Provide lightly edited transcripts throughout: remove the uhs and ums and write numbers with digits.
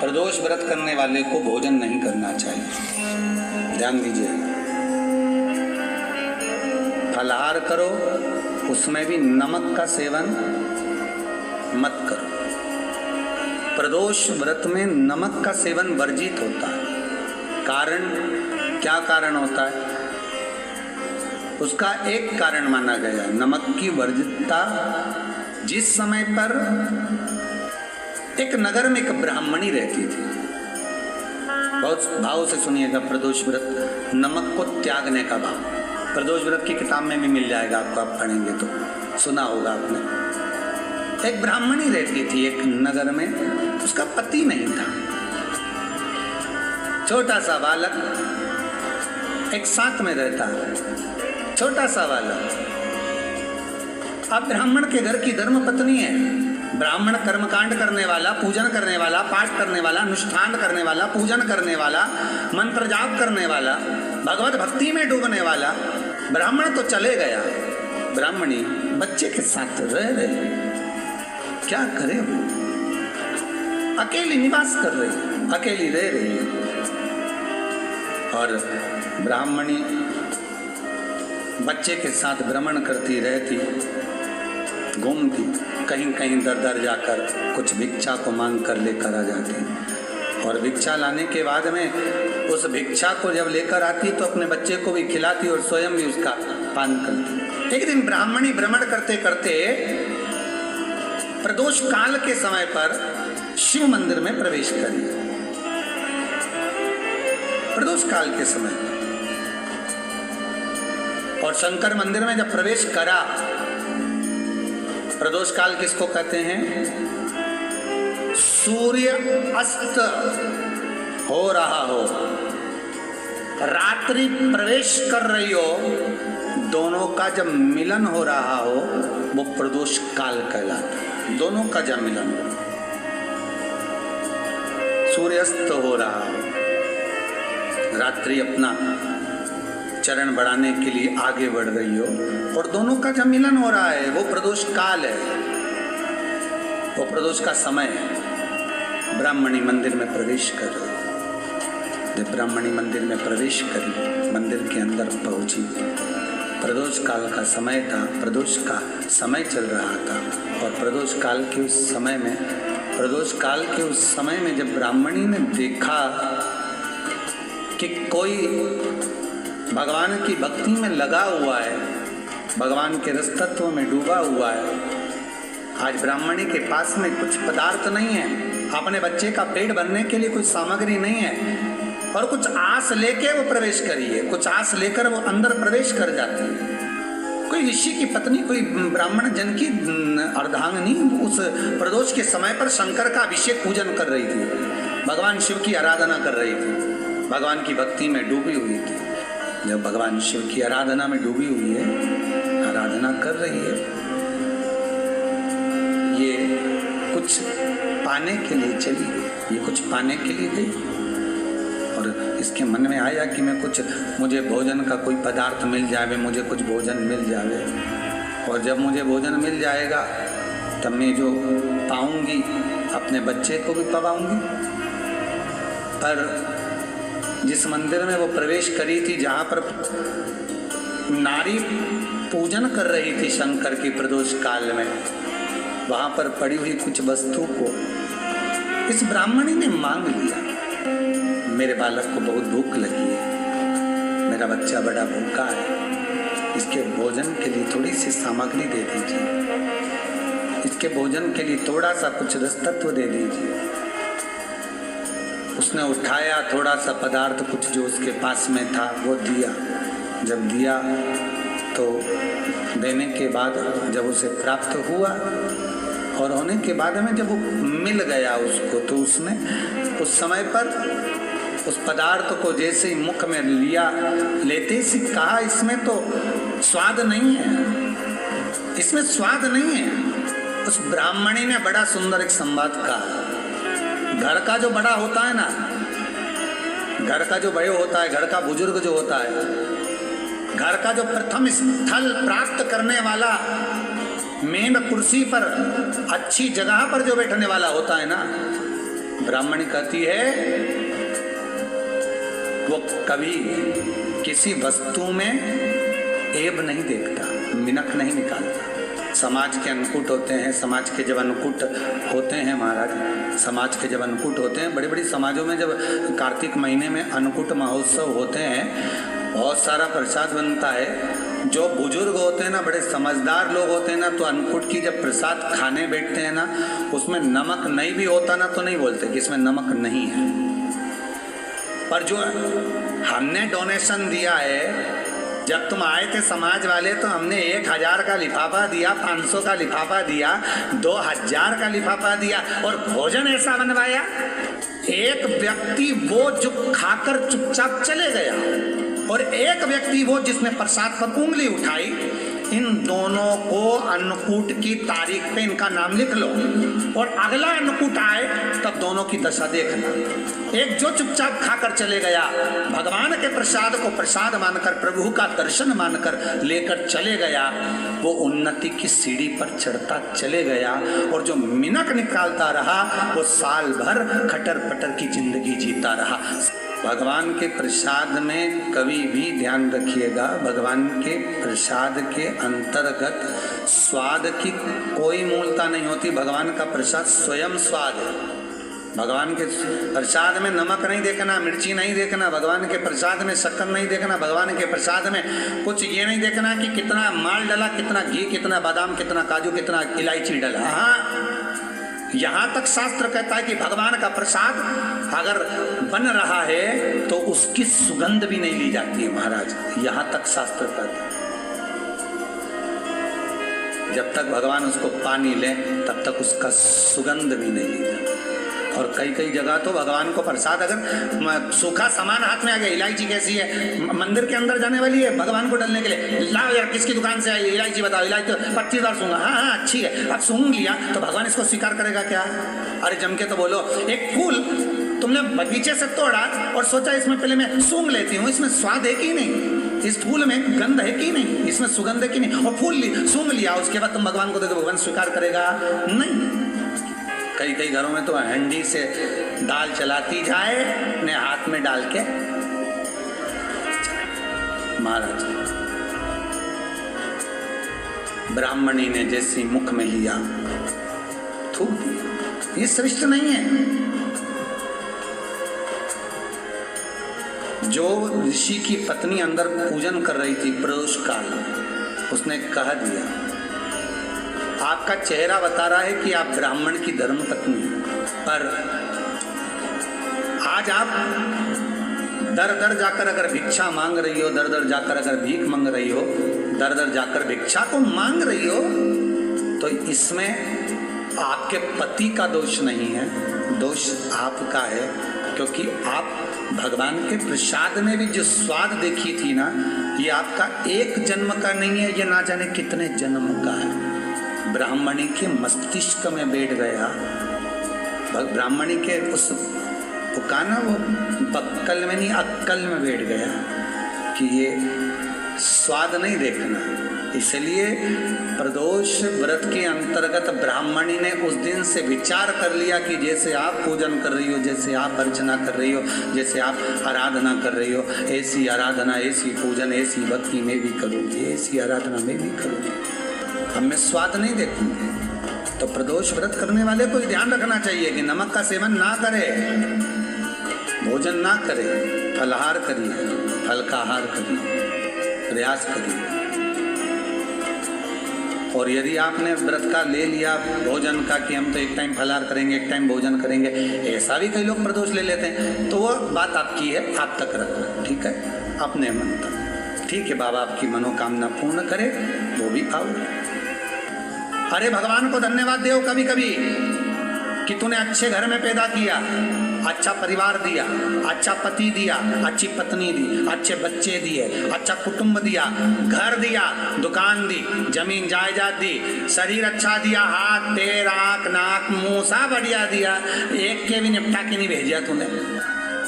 प्रदोष व्रत करने वाले को भोजन नहीं करना चाहिए। ध्यान दीजिए, फलाहार करो, उसमें भी नमक का सेवन मत करो। प्रदोष व्रत में नमक का सेवन वर्जित होता है। कारण क्या कारण होता है? उसका एक कारण माना गया नमक की वर्जितता। जिस समय पर एक नगर में एक ब्राह्मणी रहती थी, बहुत भाव से सुनिएगा, प्रदोष व्रत नमक को त्यागने का भाव। प्रदोष व्रत की किताब में भी मिल जाएगा आपको, आप पढ़ेंगे तो सुना होगा आपने। एक ब्राह्मणी रहती थी एक नगर में, उसका पति नहीं था। छोटा सा बालक एक साथ में रहता है, छोटा सा बालक। अब ब्राह्मण के घर की धर्म पत्नी है। ब्राह्मण कर्मकांड करने वाला, पूजन करने वाला, पाठ करने वाला, अनुष्ठान करने वाला, पूजन करने वाला, मंत्र जाप करने वाला, भगवत भक्ति में डूबने वाला। ब्राह्मण तो चले गया, ब्राह्मणी बच्चे के साथ रह रही। क्या करे वो? अकेली निवास कर रही, अकेली रह रही है। और ब्राह्मणी बच्चे के साथ भ्रमण करती रहती, घूमती, कहीं कहीं दर दर जाकर कुछ भिक्षा को मांग कर लेकर आ जाती। और भिक्षा लाने के बाद में उस भिक्षा को जब लेकर आती तो अपने बच्चे को भी खिलाती और स्वयं भी उसका पान करती। एक दिन ब्राह्मणी भ्रमण करते करते प्रदोष काल के समय पर शिव मंदिर में प्रवेश करी। प्रदोष काल के समय और शंकर मंदिर में जब प्रवेश करा, प्रदोष काल किसको कहते हैं? सूर्य अस्त हो रहा हो, रात्रि प्रवेश कर रही हो, दोनों का जब मिलन हो रहा हो वो प्रदोष काल कहलाता है। दोनों का जब मिलन हो, सूर्यास्त हो रहा हो, रात्रि अपना चरण बढ़ाने के लिए आगे बढ़ रही हो और दोनों का जब मिलन हो रहा है, वो प्रदोष काल है, वो प्रदोष का समय है। ब्राह्मणी मंदिर में प्रवेश कर रही। जब ब्राह्मणी मंदिर में प्रवेश करी, मंदिर के अंदर पहुंची, प्रदोष काल का समय था, प्रदोष का समय चल रहा था। और प्रदोष काल के उस समय में, प्रदोष काल के उस समय में जब ब्राह्मणी ने देखा कि कोई भगवान की भक्ति में लगा हुआ है, भगवान के रस तत्व में डूबा हुआ है, आज ब्राह्मणी के पास में कुछ पदार्थ नहीं है, अपने बच्चे का पेट भरने के लिए कोई सामग्री नहीं है, और कुछ आस लेके वो प्रवेश करी है, कुछ आस लेकर वो अंदर प्रवेश कर जाती है। कोई ऋषि की पत्नी, कोई ब्राह्मण जन की अर्धांगिनी उस प्रदोष के समय पर शंकर का अभिषेक पूजन कर रही थी, भगवान शिव की आराधना कर रही थी, भगवान की भक्ति में डूबी हुई थी। जब भगवान शिव की आराधना में डूबी हुई है, आराधना कर रही है, ये कुछ पाने के लिए चली, ये कुछ पाने के लिए गई और इसके मन में आया कि मैं कुछ, मुझे भोजन का कोई पदार्थ मिल जाए, मुझे कुछ भोजन मिल जाए, और जब मुझे भोजन मिल जाएगा तब मैं जो पाऊंगी अपने बच्चे को भी पवाऊंगी। पर जिस मंदिर में वो प्रवेश करी थी, जहाँ पर नारी पूजन कर रही थी शंकर की प्रदोष काल में, वहाँ पर पड़ी हुई कुछ वस्तु को इस ब्राह्मणी ने मांग लिया। मेरे बालक को बहुत भूख लगी है, मेरा बच्चा बड़ा भूखा है, इसके भोजन के लिए थोड़ी सी सामग्री दे दीजिए, इसके भोजन के लिए थोड़ा सा कुछ रस तत्व दे दीजिए। उसने उठाया थोड़ा सा पदार्थ, कुछ जो उसके पास में था वो दिया। जब दिया तो देने के बाद जब उसे प्राप्त हुआ और होने के बाद में जब वो मिल गया उसको, तो उसने उस समय पर उस पदार्थ को जैसे ही मुख में लिया, लेते ही कहा इसमें तो स्वाद नहीं है, इसमें स्वाद नहीं है। उस ब्राह्मणी ने बड़ा सुंदर एक संवाद कहा। घर का जो बड़ा होता है ना, घर का जो बड़े होता है, घर का बुजुर्ग जो होता है, घर का जो प्रथम स्थल प्राप्त करने वाला, मेन कुर्सी पर अच्छी जगह पर जो बैठने वाला होता है ना, ब्राह्मणी कहती है वो कभी किसी वस्तु में ऐब नहीं देखता, मिनख नहीं निकालता। समाज के अन्नकूट होते हैं, समाज के जब अन्नकूट होते हैं महाराज, समाज के जब अन्नकूट होते हैं, बड़ी बड़ी समाजों में जब कार्तिक महीने में अन्नकूट महोत्सव होते हैं, बहुत सारा प्रसाद बनता है। जो बुजुर्ग होते हैं ना, बड़े समझदार लोग होते हैं ना, तो अन्नकूट की जब प्रसाद खाने बैठते हैं ना, उसमें नमक नहीं भी होता ना तो नहीं बोलते कि इसमें नमक नहीं है। पर जो हमने डोनेशन दिया है, जब तुम आए थे समाज वाले तो हमने 1000 का लिफाफा दिया, 500 का लिफाफा दिया, 2000 का लिफाफा दिया और भोजन ऐसा बनवाया। एक व्यक्ति वो जो खाकर चुपचाप चले गया और एक व्यक्ति वो जिसने प्रसाद पर उंगली उठाई। इन दोनों को अन्नकूट की तारीख पे इनका नाम लिख लो और अगला अन्नकूट आए तब दोनों की दशा देखना। एक जो चुपचाप खाकर चले गया, भगवान के प्रसाद को प्रसाद मानकर, प्रभु का दर्शन मानकर लेकर चले गया, वो उन्नति की सीढ़ी पर चढ़ता चले गया। और जो मिनक निकालता रहा वो साल भर खटर पटर की जिंदगी जीता रहा। भगवान के प्रसाद में कभी भी ध्यान रखिएगा, भगवान के प्रसाद के अंतर्गत स्वाद की कोई मूलता नहीं होती। भगवान का प्रसाद स्वयं स्वाद है। भगवान के प्रसाद में नमक नहीं देखना, मिर्ची नहीं देखना, भगवान के प्रसाद में शक्कर नहीं देखना, भगवान के प्रसाद में कुछ ये नहीं देखना कि कितना माल डला, कितना घी, कितना बादाम, कितना काजू, कितना इलायची डला। हाँ, यहाँ तक शास्त्र कहता है कि भगवान का प्रसाद अगर बन रहा है तो उसकी सुगंध भी नहीं ली जाती है महाराज। यहाँ तक शास्त्र कहता है। जब तक भगवान उसको पानी ले तब तक उसका सुगंध भी नहीं ली जाती। और कई कई जगह तो भगवान को प्रसाद अगर सूखा सामान हाथ में आ गया, इलायची कैसी है, मंदिर के अंदर जाने वाली है, भगवान को डालने के लिए लाओ यार, किसकी दुकान से आई इलायची बताओ, इलायची तो 25 बार सूंघा, हाँ हाँ अच्छी है, अब सूंघ लिया तो भगवान इसको स्वीकार करेगा क्या? अरे जम के तो बोलो। एक फूल तुमने बगीचे से तोड़ा और सोचा इसमें पहले मैं सूंघ लेती हूँ, इसमें स्वाद है कि नहीं, इस फूल में गंध है कि नहीं, इसमें सुगंध है कि नहीं, और फूल सूंघ लिया, उसके बाद तुम भगवान को देखो, भगवान स्वीकार करेगा नहीं। कई कई घरों में तो हंडी से दाल चलाती जाए, अपने हाथ में डाल के महाराज। ब्राह्मणी ने जैसी मुख में लिया थूक दिया। ये श्रेष्ठ नहीं है। जो ऋषि की पत्नी अंदर पूजन कर रही थी प्रदोष काल, उसने कह दिया आपका चेहरा बता रहा है कि आप ब्राह्मण की धर्म पत्नी हैं, पर आज आप दर दर जाकर अगर भिक्षा मांग रही हो, दर दर जाकर अगर भीख मांग रही हो, दर दर जाकर भिक्षा को मांग रही हो, तो इसमें आपके पति का दोष नहीं है, दोष आपका है। क्योंकि आप भगवान के प्रसाद में भी जो स्वाद देखी थी ना, ये आपका एक जन्म का नहीं है, ये ना जाने कितने जन्म का है। ब्राह्मणी के मस्तिष्क में बैठ गया, ब्राह्मणी के उस पुकाना वो बक्कल में नहीं अक्कल में बैठ गया कि ये स्वाद नहीं देखना। इसलिए प्रदोष व्रत के अंतर्गत ब्राह्मणी ने उस दिन से विचार कर लिया कि जैसे आप पूजन कर रही हो, जैसे आप अर्चना कर रही हो, जैसे आप आराधना कर रही हो, ऐसी आराधना, ऐसी पूजन, ऐसी भक्ति में भी करूँगी, ऐसी आराधना में भी करूँगी, हमें स्वाद नहीं देखूंगे। तो प्रदोष व्रत करने वाले को ध्यान रखना चाहिए कि नमक का सेवन ना करे, भोजन ना करे, फलाहार करिए, फल का आहार करिए, प्रयास करिए। और यदि आपने व्रत का ले लिया भोजन का कि हम तो एक टाइम फलाहार करेंगे, एक टाइम भोजन करेंगे, ऐसा भी कई लोग प्रदोष ले लेते हैं, तो वो बात आपकी है, आप तक रखो, ठीक है, अपने मन तक, ठीक है। बाबा आपकी मनोकामना पूर्ण करे, वो भी पाओ। अरे भगवान को धन्यवाद दो कभी कभी कि तूने अच्छे घर में पैदा किया, अच्छा परिवार दिया, अच्छा पति दिया, अच्छी पत्नी दी, अच्छे बच्चे दिए, अच्छा कुटुंब दिया, घर दिया, दुकान दी, जमीन जायदाद दी, शरीर अच्छा दिया, हाथ पैर आँख नाक मुंह सब बढ़िया दिया, एक के भी निपटा के नहीं भेजा तूने।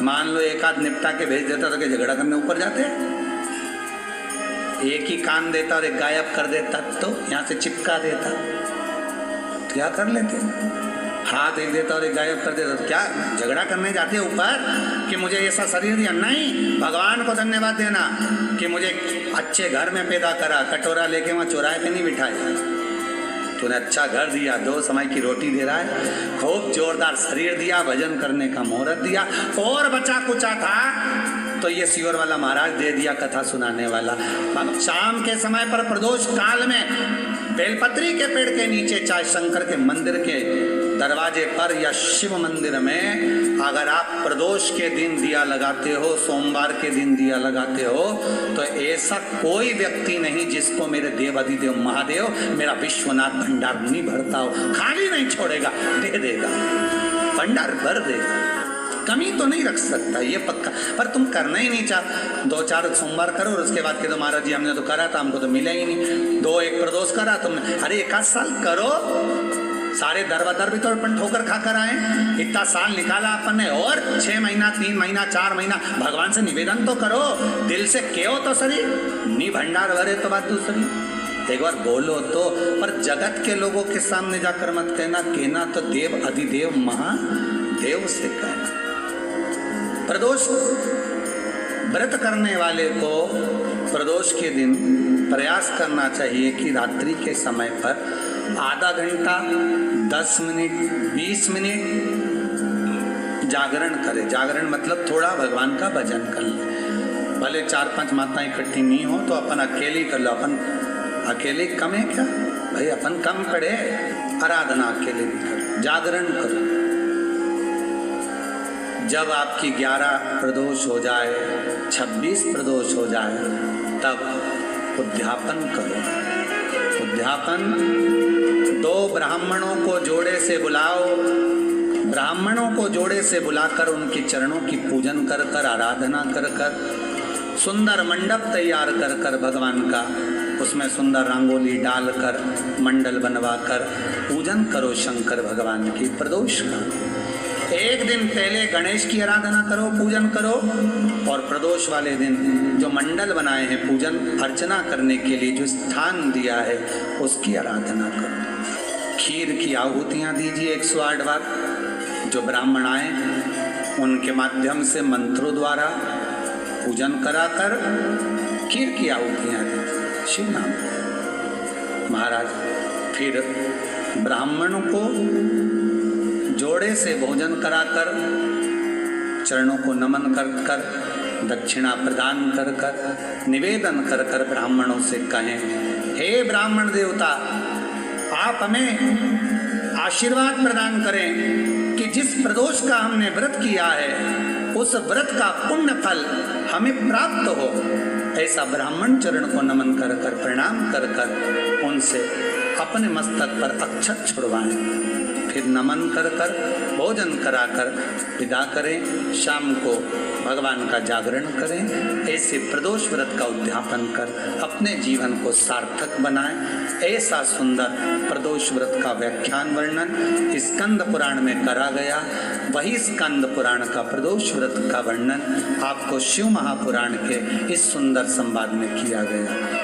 मान लो एक आध निपटा के भेज देता तो क्या झगड़ा करने ऊपर जाते? एक ही कान देता और एक गायब कर देता तो यहाँ से चिपका देता, क्या कर लेते? हाथ एक देता और एक गायब कर देता। तो क्या झगड़ा करने जाते ऊपर कि मुझे ऐसा शरीर दिया? नहीं, भगवान को धन्यवाद देना कि मुझे अच्छे घर में पैदा करा, कटोरा लेके वहाँ चौराहे पे नहीं बिठाया, तूने अच्छा घर दिया, 2 समय की रोटी दे रहा है, खूब जोरदार शरीर दिया, भजन करने का मुहूर्त दिया, और बचा कुचा था तो ये सियोर वाला महाराज दे दिया, कथा सुनाने वाला। शाम के समय पर प्रदोष काल में बेलपत्री के पेड़ के नीचे, चाहे शंकर के मंदिर के दरवाजे पर या शिव मंदिर में, अगर आप प्रदोष के दिन दिया लगाते हो, सोमवार के दिन दिया लगाते हो, तो ऐसा कोई व्यक्ति नहीं जिसको मेरे देव अधिदेव महादेव, मेरा विश्वनाथ भंडार नहीं भरता हो, खाली नहीं छोड़ेगा, दे देगा, भंडार भर देगा, कमी तो नहीं रख सकता, ये पक्का। पर तुम करना ही नहीं चाह, 2-4 सोमवार करो और उसके बाद के तो महाराज जी हमने तो करा था, हमको तो मिला ही नहीं, 2-1 प्रदोष करा तुमने, अरे 1 साल करो, सारे दर भी तो अपन ठोकर खाकर आए, इतना साल निकाला अपन ने, और 6 महीना 3 महीना 4 महीना भगवान से निवेदन तो करो, दिल से कहो तो सही, नी भंडार भरे तो बात दूसरी, एक बार बोलो तो। पर जगत के लोगों के सामने जाकर मत कहना तो देव अधिदेव महादेव से कहना। प्रदोष व्रत करने वाले को प्रदोष के दिन प्रयास करना चाहिए कि रात्रि के समय पर आधा घंटा, 10 मिनट, 20 मिनट जागरण करे। जागरण मतलब थोड़ा भगवान का भजन कर ले, भले 4-5 माताएं इकट्ठी नहीं हो तो अपन अकेले कर लो। अपन अकेले कम है क्या भाई? अपन कम पड़े, आराधना अकेले भी करो, जागरण करो। जब आपकी 11 प्रदोष हो जाए, 26 प्रदोष हो जाए, तब उद्यापन करो। उद्यापन 2 ब्राह्मणों को जोड़े से बुलाओ, ब्राह्मणों को जोड़े से बुलाकर उनके चरणों की पूजन कर कर, आराधना कर कर, सुंदर मंडप तैयार कर कर भगवान का, उसमें सुंदर रंगोली डालकर, मंडल बनवाकर पूजन करो शंकर भगवान की प्रदोष का। एक दिन पहले गणेश की आराधना करो, पूजन करो, और प्रदोष वाले दिन जो मंडल बनाए हैं पूजन अर्चना करने के लिए, जो स्थान दिया है उसकी आराधना करो। खीर की आहुतियाँ दीजिए 108 बार, जो ब्राह्मण आए उनके माध्यम से मंत्रों द्वारा पूजन कराकर खीर की आहुतियाँ दीजिए शिव नाम। महाराज फिर ब्राह्मणों को जोड़े से भोजन कराकर, चरणों को नमन कर कर, दक्षिणा प्रदान कर कर, निवेदन कर कर ब्राह्मणों से कहें, हे ब्राह्मण देवता, आप हमें आशीर्वाद प्रदान करें कि जिस प्रदोष का हमने व्रत किया है उस व्रत का पुण्य फल हमें प्राप्त हो। ऐसा ब्राह्मण चरण को नमन कर कर, प्रणाम कर कर उनसे अपने मस्तक पर अक्षत छुड़वाएं, फिर नमन कर कर, भोजन कराकर विदा करें। शाम को भगवान का जागरण करें। ऐसे प्रदोष व्रत का उद्यापन कर अपने जीवन को सार्थक बनाएं। ऐसा सुंदर प्रदोष व्रत का व्याख्यान वर्णन स्कंद पुराण में करा गया। वही स्कंद पुराण का प्रदोष व्रत का वर्णन आपको शिव महापुराण के इस सुंदर संवाद में किया गया।